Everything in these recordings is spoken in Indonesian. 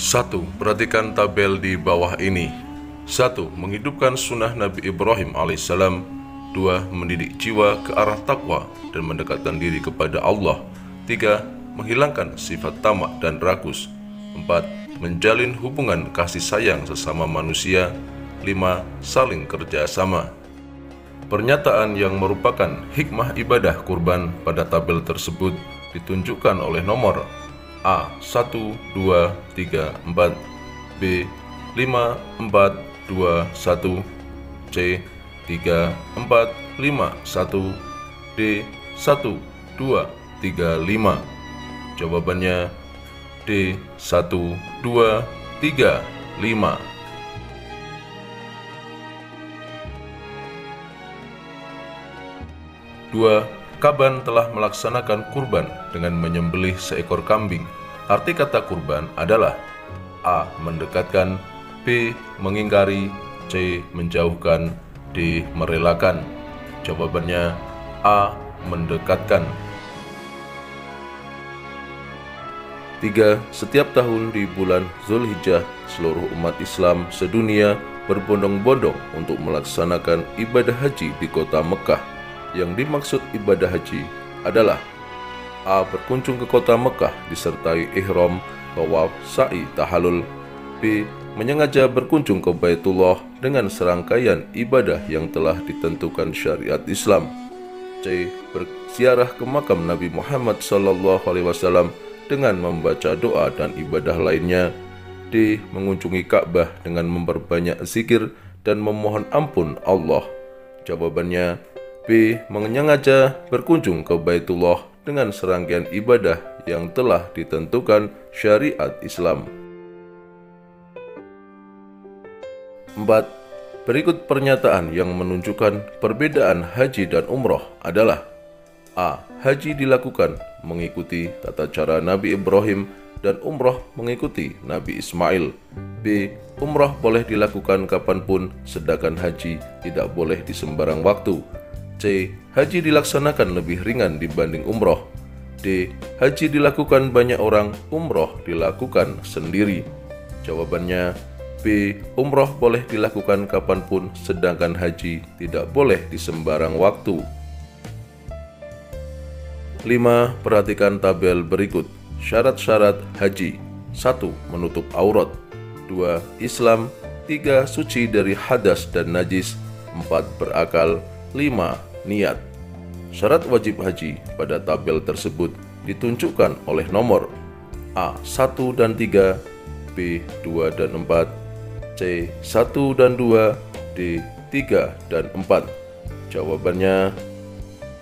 1. Perhatikan tabel di bawah ini. 1. Menghidupkan sunnah Nabi Ibrahim alaihissalam. 2. Mendidik jiwa ke arah takwa dan mendekatkan diri kepada Allah. 3. Menghilangkan sifat tamak dan rakus. 4. Menjalin hubungan kasih sayang sesama manusia. 5. Saling kerjasama. Pernyataan yang merupakan hikmah ibadah kurban pada tabel tersebut ditunjukkan oleh nomor A 1, 2, 3, 4, B 5, 4, 2, 1, C 3, 4, 5, 1, D 1, 2, 3, 5. Jawabannya D 1, 2, 3, 5. 2. Kaban telah melaksanakan kurban dengan menyembelih seekor kambing. Arti kata kurban adalah A. Mendekatkan, B. Mengingkari, C. Menjauhkan, D. Merelakan. Jawabannya A. Mendekatkan. 3. Setiap tahun di bulan Zulhijjah, seluruh umat Islam sedunia berbondong-bondong untuk melaksanakan ibadah haji di kota Mekah. Yang dimaksud ibadah haji adalah A. Berkunjung ke kota Mekah disertai ihram, tawaf, sa'i, tahallul. B. Menyengaja berkunjung ke Baitullah dengan serangkaian ibadah yang telah ditentukan syariat Islam. C. Berziarah ke makam Nabi Muhammad SAW dengan membaca doa dan ibadah lainnya. D. Mengunjungi Ka'bah dengan memperbanyak zikir dan memohon ampun Allah. Jawabannya B. Menyengaja berkunjung ke Baitullah dengan serangkaian ibadah yang telah ditentukan syariat Islam. 4. Berikut pernyataan yang menunjukkan perbedaan haji dan umroh adalah A. Haji dilakukan mengikuti tata cara Nabi Ibrahim dan umroh mengikuti Nabi Ismail. B. Umroh boleh dilakukan kapanpun, sedangkan haji tidak boleh di sembarang waktu. C. Haji dilaksanakan lebih ringan dibanding umroh. D. Haji dilakukan banyak orang, umroh dilakukan sendiri. Jawabannya B. Umroh boleh dilakukan kapanpun, sedangkan haji tidak boleh di sembarang waktu. 5. Perhatikan tabel berikut. Syarat-syarat haji. 1. Menutup aurat. 2. Islam. 3. Suci dari hadas dan najis. 4. Berakal. 5. Niat. Syarat wajib haji pada tabel tersebut ditunjukkan oleh nomor A 1 dan 3, B 2 dan 4, C 1 dan 2, D 3 dan 4. Jawabannya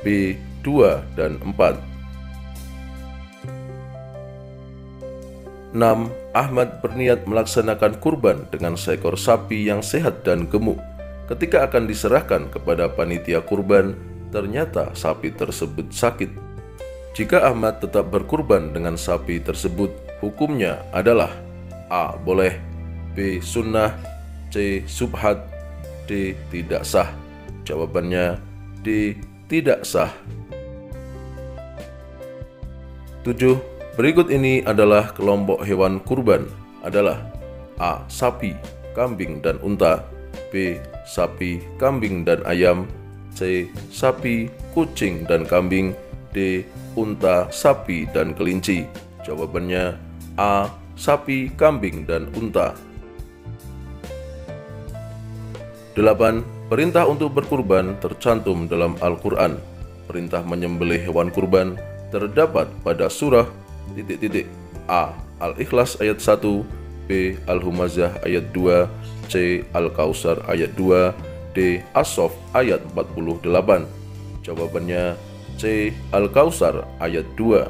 B 2 dan 4. 6. Ahmad berniat melaksanakan kurban dengan seekor sapi yang sehat dan gemuk. Ketika akan diserahkan kepada panitia kurban, ternyata sapi tersebut sakit. Jika Ahmad tetap berkurban dengan sapi tersebut, hukumnya adalah A. Boleh, B. Sunnah, C. Subhat, D. Tidak sah. Jawabannya D. Tidak sah. 7. Berikut ini adalah kelompok hewan kurban adalah A. Sapi, kambing, dan unta. B. Sapi, kambing, dan ayam. C. Sapi, kucing, dan kambing. D. Unta, sapi, dan kelinci. Jawabannya A. Sapi, kambing, dan unta. 8. Perintah untuk berkurban tercantum dalam Al-Quran. Perintah menyembelih hewan kurban terdapat pada surah A. Al-Ikhlas ayat 1, B. Al-Humazah ayat 2, C. Al-Kausar ayat 2, D. As-Saff ayat 48. Jawabannya C. Al-Kausar ayat 2.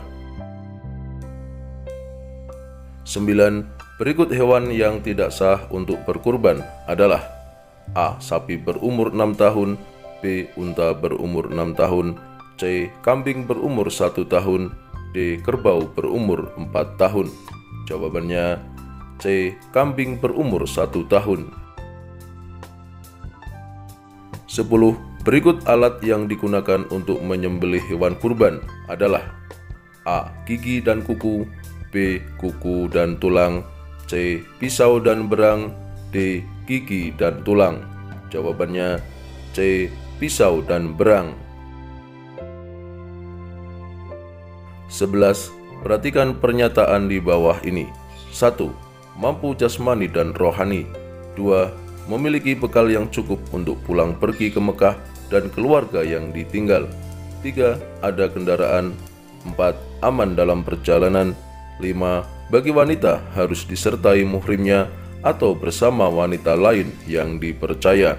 9. Berikut hewan yang tidak sah untuk berkurban adalah A. Sapi berumur 6 tahun, B. Unta berumur 6 tahun, C. Kambing berumur 1 tahun, D. Kerbau berumur 4 tahun. Jawabannya C. Kambing berumur 1 tahun. 10. Berikut alat yang digunakan untuk menyembelih hewan kurban adalah A. Gigi dan kuku, B. Kuku dan tulang, C. C. Pisau dan berang, D. Gigi dan tulang. Jawabannya C. Pisau dan berang. 11. Perhatikan pernyataan di bawah ini. 1. Mampu jasmani dan rohani. 2. Memiliki bekal yang cukup untuk pulang pergi ke Mekah dan keluarga yang ditinggal. 3. Ada kendaraan. 4. Aman dalam perjalanan. 5. Bagi wanita harus disertai muhrimnya atau bersama wanita lain yang dipercaya.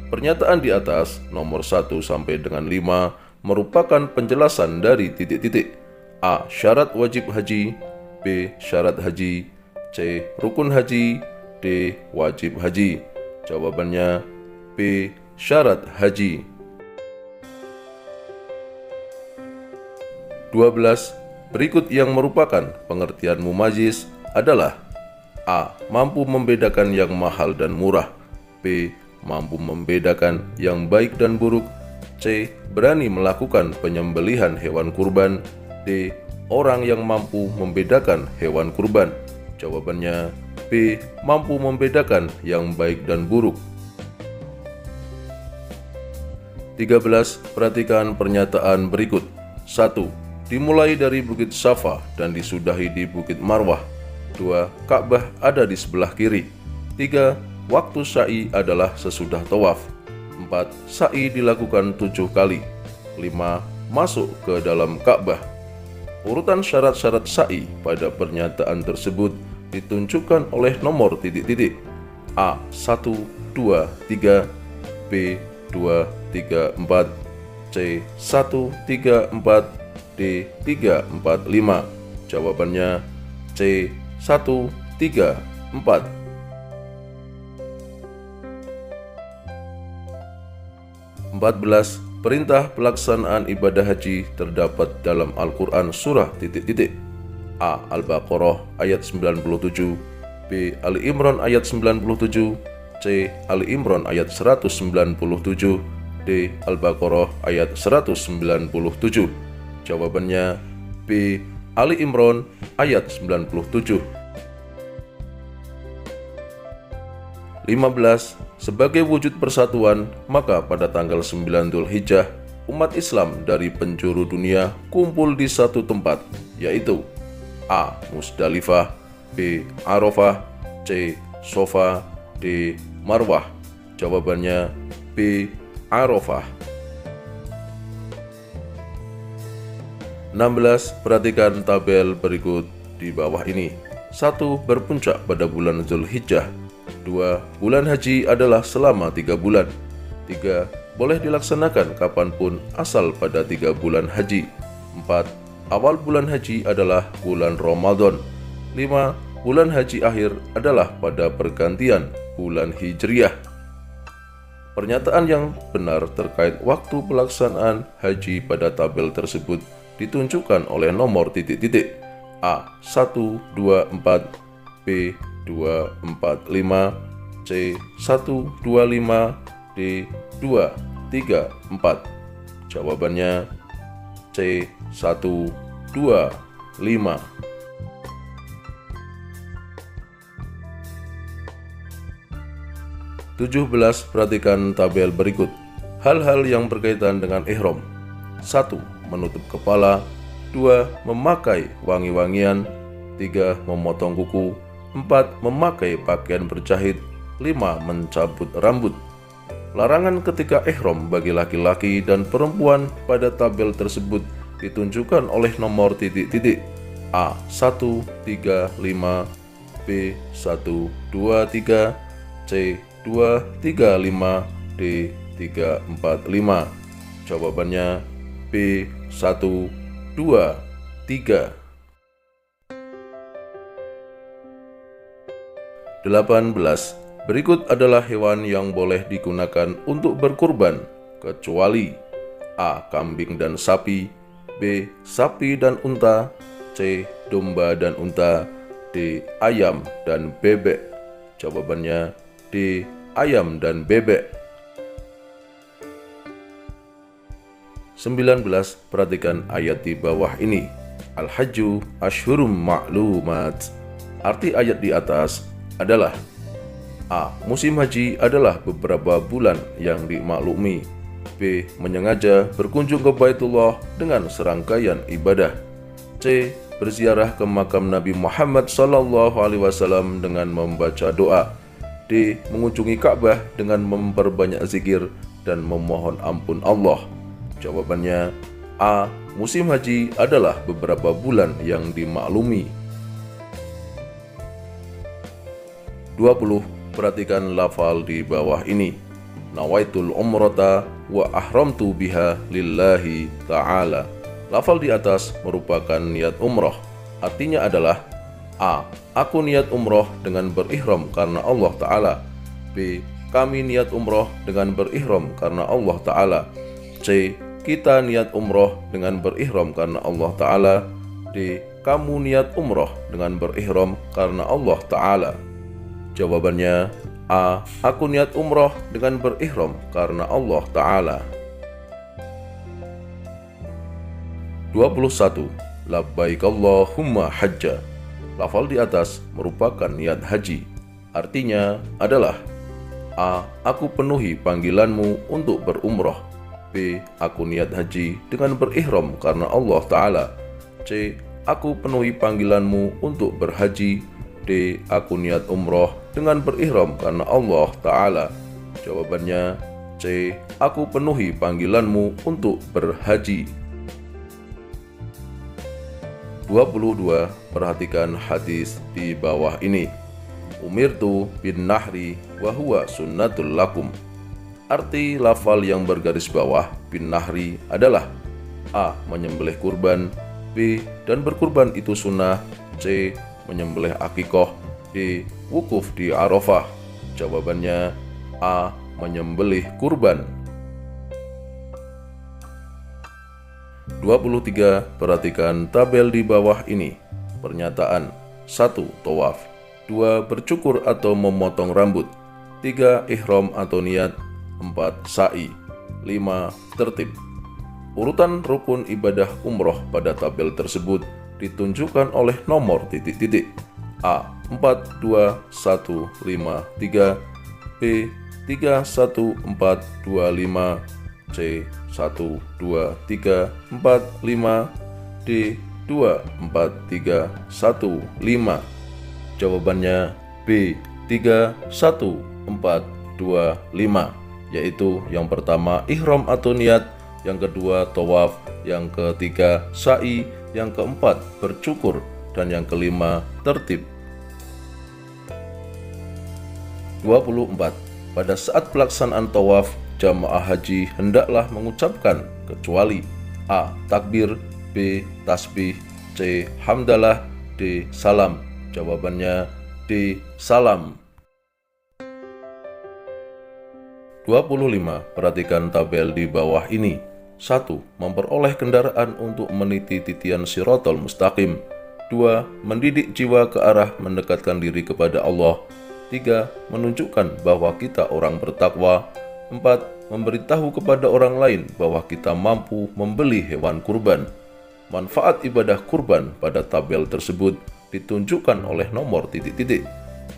Pernyataan di atas nomor 1 sampai dengan 5 merupakan penjelasan dari titik-titik. A. Syarat wajib haji. B. Syarat haji. C. Rukun haji. D. Wajib haji. Jawabannya B. Syarat haji. 12. Berikut yang merupakan pengertian mumajiz adalah: A. Mampu membedakan yang mahal dan murah. B. Mampu membedakan yang baik dan buruk. C. Berani melakukan penyembelihan hewan kurban. D. Orang yang mampu membedakan hewan kurban. Jawabannya B. Mampu membedakan yang baik dan buruk. 13. Perhatikan pernyataan berikut. 1. Dimulai dari Bukit Safa dan disudahi di Bukit Marwah. 2. Ka'bah ada di sebelah kiri. 3. Waktu sa'i adalah sesudah tawaf. 4. Sa'i dilakukan 7 kali. 5. Masuk ke dalam Ka'bah. Urutan syarat-syarat sa'i pada pernyataan tersebut ditunjukkan oleh nomor titik-titik. A. 1, 2, 3. B. 2, 3, 4. C. 1, 3, 4. D. 3, 4, 5. Jawabannya C. 1, 3, 4. 14. Perintah pelaksanaan ibadah haji terdapat dalam Al-Quran surah titik-titik. A. Al-Baqarah ayat 97. B. Ali Imran ayat 97. C. Ali Imran ayat 197. D. Al-Baqarah ayat 197. Jawabannya B. Ali Imran ayat 97. 15. Sebagai wujud persatuan, maka pada tanggal 9 Dzulhijjah, umat Islam dari penjuru dunia kumpul di satu tempat, yaitu A. Musdalifah. B. Arafah. C. Sofa. D. Marwah. Jawabannya B. Arafah. 16. Perhatikan tabel berikut di bawah ini. 1. Berpuncak pada bulan Dzulhijjah. 2. Bulan haji adalah selama 3 bulan. 3. Boleh dilaksanakan kapanpun asal pada 3 bulan haji. 4. Awal bulan haji adalah bulan Ramadan. 5. Bulan haji akhir adalah pada pergantian bulan Hijriyah. Pernyataan yang benar terkait waktu pelaksanaan haji pada tabel tersebut ditunjukkan oleh nomor titik-titik. A. 1, 2, 4. B. 2, 4, 5. C. 1, 2, 5. D. 2, 3, 4. Jawabannya C. 1, 2, 5. 17. Perhatikan tabel berikut. Hal-hal yang berkaitan dengan ihram. 1. Menutup kepala. 2. Memakai wangi-wangian. 3. Memotong kuku. 4. Memakai pakaian berjahit. 5. Mencabut rambut. Larangan ketika ihram bagi laki-laki dan perempuan pada tabel tersebut ditunjukkan oleh nomor titik-titik. A. 1, 3, 5. B. 1, 2, 3. C. 2, 3, 5. D. 3, 4, 5. Jawabannya B. 1, 2, 3. 18. Berikut adalah hewan yang boleh digunakan untuk berkurban, kecuali A. Kambing dan sapi. B. Sapi dan unta. C. Domba dan unta. D. Ayam dan bebek. Jawabannya D. Ayam dan bebek. 19. Perhatikan ayat di bawah ini. Al-Hajju Ashhurum Ma'lumat. Arti ayat di atas adalah: A. Musim haji adalah beberapa bulan yang dimaklumi. B. Menyengaja berkunjung ke Baitullah dengan serangkaian ibadah. C. Berziarah ke makam Nabi Muhammad SAW dengan membaca doa. D. Mengunjungi Ka'bah dengan memperbanyak zikir dan memohon ampun Allah. Jawabannya A. Musim haji adalah beberapa bulan yang dimaklumi. 20. Perhatikan lafal di bawah ini. Nawaitul umrata wa ahramtu biha lillahi ta'ala. Lafal di atas merupakan niat umroh. Artinya adalah: A. Aku niat umroh dengan berihram karena Allah Ta'ala. B. Kami niat umroh dengan berihram karena Allah Ta'ala. C. Kita niat umroh dengan berihram karena Allah Ta'ala. D. Kamu niat umroh dengan berihram karena Allah Ta'ala. Jawabannya A. Aku niat umroh dengan berihram karena Allah Ta'ala. 21. Labbaik Allahumma hajja. Lafal di atas merupakan niat haji. Artinya adalah: A. Aku penuhi panggilanmu untuk berumroh. B. Aku niat haji dengan berihram karena Allah Ta'ala. C. Aku penuhi panggilanmu untuk berhaji. D. Aku niat umroh dengan berihram karena Allah Ta'ala. Jawabannya C. Aku penuhi panggilanmu untuk berhaji. 22. Perhatikan hadis di bawah ini. Umirtu bin nahri wa huwa sunnatul lakum. Arti lafal yang bergaris bawah bin nahri adalah: A. Menyembelih kurban. B. Dan berkurban itu sunnah. C. Menyembelih akikoh. D. Wukuf di Arafah. Jawabannya A. Menyembelih kurban. 23. Perhatikan tabel di bawah ini. Pernyataan: 1. Tawaf. 2. Bercukur atau memotong rambut. 3. Ihram atau niat. 4. Sa'i. 5. Tertib. Urutan rukun ibadah umroh pada tabel tersebut ditunjukkan oleh nomor titik-titik. A. 4, 2, 1, 5, 3. B. 3, 1, 4, 2, 5. C. 1, 2, 3, 4, 5. D. 2, 4, 3, 1, 5. Jawabannya B. 3, 1, 4, 2, 5. Yaitu yang pertama ihram atau niat, yang kedua tawaf, yang ketiga sa'i, yang keempat bercukur, dan yang kelima tertib. 24. Pada saat pelaksanaan tawaf, jamaah haji hendaklah mengucapkan kecuali: A. Takbir. B. Tasbih. C. Hamdalah. D. Salam. Jawabannya D. Salam. 25. Perhatikan tabel di bawah ini. 1. Memperoleh kendaraan untuk meniti titian Shiratal Mustaqim. 2. Mendidik jiwa ke arah mendekatkan diri kepada Allah. 3. Menunjukkan bahwa kita orang bertakwa. 4. Memberitahu kepada orang lain bahwa kita mampu membeli hewan kurban. Manfaat ibadah kurban pada tabel tersebut ditunjukkan oleh nomor titik-titik.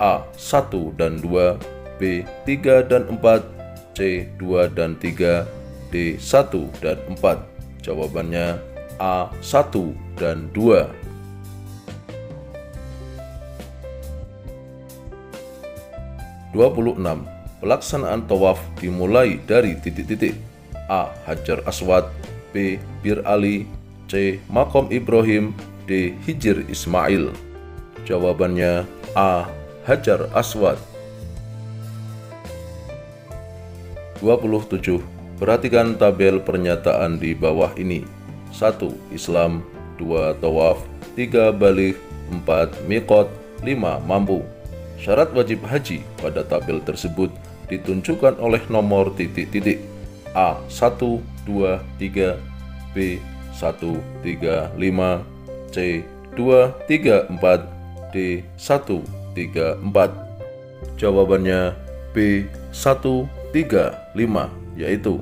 A. 1 dan 2. B. 3 dan 4. C. 2 dan 3. D. 1 dan 4. Jawabannya A. 1 dan 2. 26. Pelaksanaan tawaf dimulai dari titik-titik. A. Hajar Aswad. B. Bir Ali. C. Makom Ibrahim. D. Hijr Ismail. Jawabannya A. Hajar Aswad. 27. Perhatikan tabel pernyataan di bawah ini. 1. Islam. 2. Tawaf. 3. Baligh. 4. Miqat. 5. Mampu. Syarat wajib haji pada tabel tersebut ditunjukkan oleh nomor titik-titik. A. 1, 2, 3. B. 1, 3, 5. C. 2, 3, 4. D. 1, 3, 4. Jawabannya B. 1, 3, 5, yaitu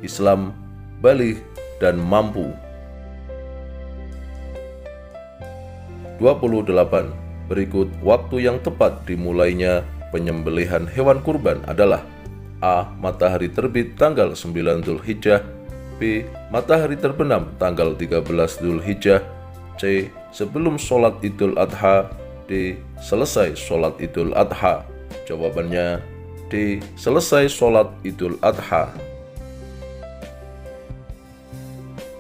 Islam, baligh, dan mampu. 28. Berikut waktu yang tepat dimulainya penyembelihan hewan kurban adalah: A. Matahari terbit tanggal 9 Dzulhijjah. B. Matahari terbenam tanggal 13 Dzulhijjah. C. Sebelum sholat Idul Adha. D. Selesai sholat Idul Adha. Jawabannya D. Selesai sholat Idul Adha.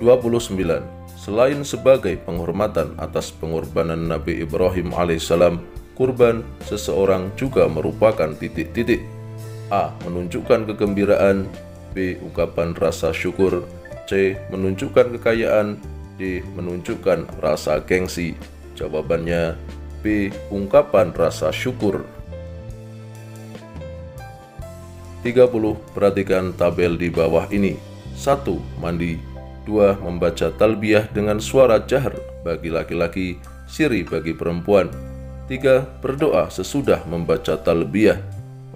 29. Selain sebagai penghormatan atas pengorbanan Nabi Ibrahim alaihissalam, kurban seseorang juga merupakan titik-titik: A. Menunjukkan kegembiraan. B. Ungkapan rasa syukur. C. Menunjukkan kekayaan. D. Menunjukkan rasa gengsi. Jawabannya B. Ungkapan rasa syukur. 30. Perhatikan tabel di bawah ini. 1. Mandi. 2. Membaca talbiyah dengan suara jahar bagi laki-laki, siri bagi perempuan. 3. Berdoa sesudah membaca talbiyah.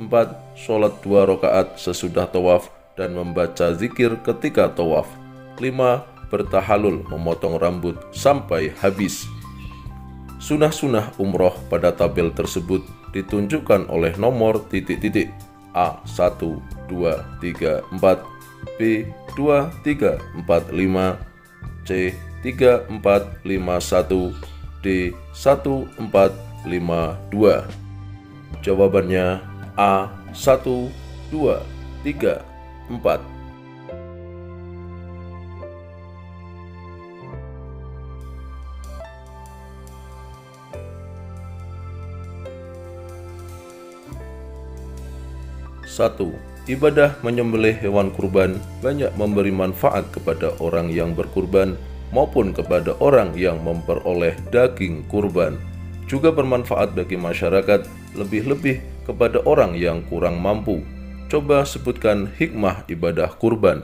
4. Sholat 2 rakaat sesudah tawaf dan membaca zikir ketika tawaf. 5. Bertahalul memotong rambut sampai habis. Sunah-sunah umroh pada tabel tersebut ditunjukkan oleh nomor titik-titik: A. 1, 2, 3, 4. B. 2, 3, 4, 5. C. 3, 4, 5, 1. D. 1, 4, 5, 2. Jawabannya A. 1, 2, 3, 4. Satu. Ibadah menyembelih hewan kurban banyak memberi manfaat kepada orang yang berkurban maupun kepada orang yang memperoleh daging kurban. Juga bermanfaat bagi masyarakat, lebih-lebih kepada orang yang kurang mampu. Coba sebutkan hikmah ibadah kurban.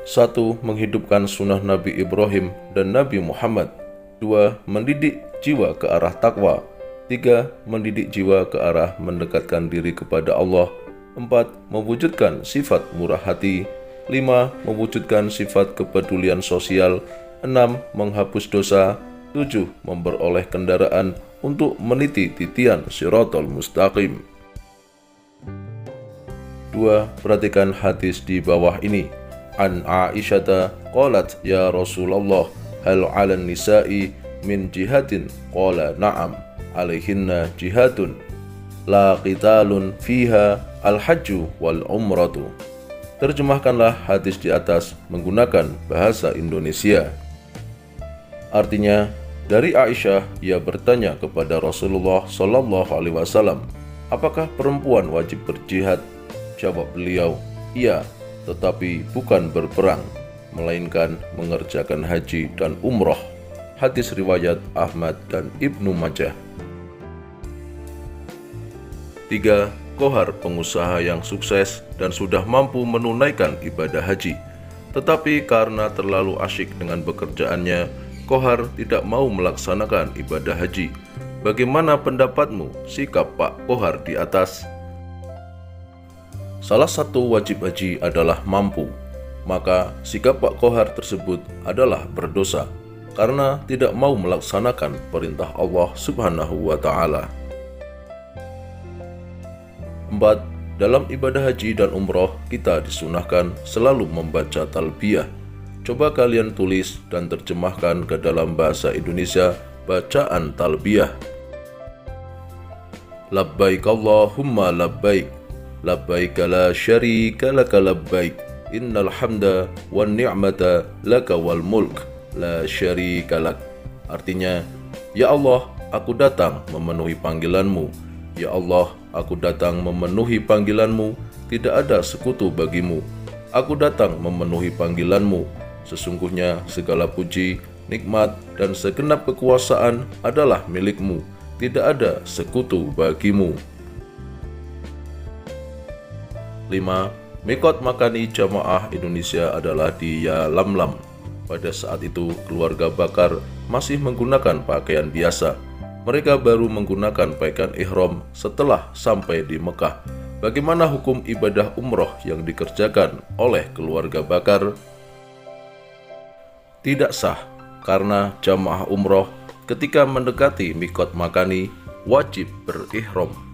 1. Menghidupkan sunnah Nabi Ibrahim dan Nabi Muhammad. 2. Mendidik jiwa ke arah takwa. 3. Mendidik jiwa ke arah mendekatkan diri kepada Allah. 4. Mewujudkan sifat murah hati. 5. Mewujudkan sifat kepedulian sosial. 6. Menghapus dosa. 7. Memperoleh kendaraan untuk meniti titian Shiratal Mustaqim. 2. Perhatikan hadis di bawah ini. An Aisyata qalat ya Rasulullah hal 'alan nisa'i min jihadin? Qala na'am, alaihinna jihadun la qitalun fiha al-hajju wal umratu. Terjemahkanlah hadis di atas menggunakan bahasa Indonesia. Artinya, dari Aisyah, ia bertanya kepada Rasulullah Shallallahu Alaihi Wasallam, apakah perempuan wajib berjihad? Jawab beliau, iya, tetapi bukan berperang, melainkan mengerjakan haji dan umroh. Hadis riwayat Ahmad dan Ibnu Majah. 3. Kohar pengusaha yang sukses dan sudah mampu menunaikan ibadah haji. Tetapi karena terlalu asyik dengan pekerjaannya, Kohar tidak mau melaksanakan ibadah haji. Bagaimana pendapatmu sikap Pak Kohar di atas? Salah satu wajib haji adalah mampu. Maka sikap Pak Kohar tersebut adalah berdosa karena tidak mau melaksanakan perintah Allah Subhanahu wa Ta'ala. 4. Dalam ibadah haji dan umroh, kita disunahkan selalu membaca talbiyah. Coba kalian tulis dan terjemahkan ke dalam bahasa Indonesia bacaan talbiyah. Labbaik Allahumma labbaik, labbaik la syarika laka labbaik, innal hamda wan ni'mata laka wal mulk, la syarika lak. Artinya, ya Allah, aku datang memenuhi panggilanmu. Ya Allah, aku datang memenuhi panggilanmu, tidak ada sekutu bagimu. Aku datang memenuhi panggilanmu. Sesungguhnya segala puji, nikmat, dan segenap kekuasaan adalah milikmu. Tidak ada sekutu bagimu. 5. Mikot makani jamaah Indonesia adalah di Yalamlam. Pada saat itu, keluarga Bakar masih menggunakan pakaian biasa. Mereka baru menggunakan pakaian ihram setelah sampai di Mekah. Bagaimana hukum ibadah umroh yang dikerjakan oleh keluarga Bakar? Tidak sah, karena jamaah umroh ketika mendekati Miqat Makani, wajib berihram.